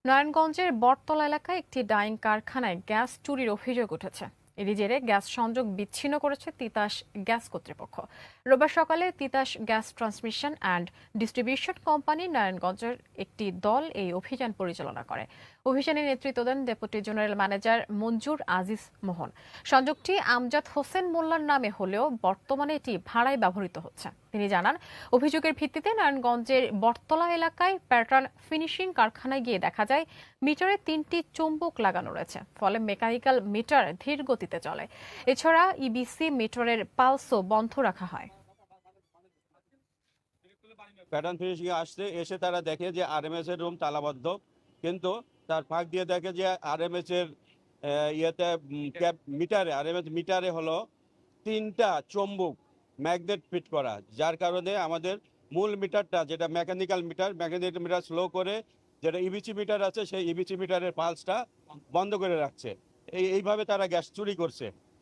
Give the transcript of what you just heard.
নারায়ণগঞ্জের বটতলা এলাকায় একটি ডাইং কারখানায় গ্যাস চুরির অভিযোগ উঠেছে। এরই জেরে গ্যাস সংযোগ বিচ্ছিন্ন করেছে তিতাস গ্যাস কর্তৃপক্ষ। রোববার সকালে Titas gas transmission and distribution company নারায়ণগঞ্জের একটি দল এই অভিযান পরিচালনা করে। অভিযানে নেতৃত্ব দেন ডেপুটি জেনারেল ম্যানেজার মঞ্জুর আজিজ মোহন। সংযোগটি আমজাদ হোসেন মোল্লার নামে হলেও বর্তমানে এটি ভাড়ায় ব্যবহৃত হচ্ছে। তিনি জানান, অভিযোগের ভিত্তিতে নারায়ণগঞ্জের বটতলা এলাকায় প্যাটার্ন ফিনিশিং কারখানায় গিয়ে দেখা যায় মিটারে 3টি চুম্বক লাগানো রয়েছে, ফলে মেকানিক্যাল মিটার ধীর গতিতে চলে। এছাড়া ইবিসি মিটারের পালসও বন্ধ রাখা হয়। প্যাটার্ন ফিনিশিং এসে তারা দেখে যে আরএমএস এর রুম তালাবদ্ধ, কিন্তু তার ফাঁক দিয়ে দেখে যে আরএমএস এর আরএমএস মিটারে হলো 3টা চুম্বক ম্যাগনেট ফিট করা, যার কারণে আমাদের মূল মিটারটা যেটা মেকানিক্যাল মিটার স্লো করে, যেটা ইবিসি মিটার আছে সেই ইবিসি মিটারের পালসটা বন্ধ করে রাখছে। এইভাবে তারা গ্যাস চুরি করছে।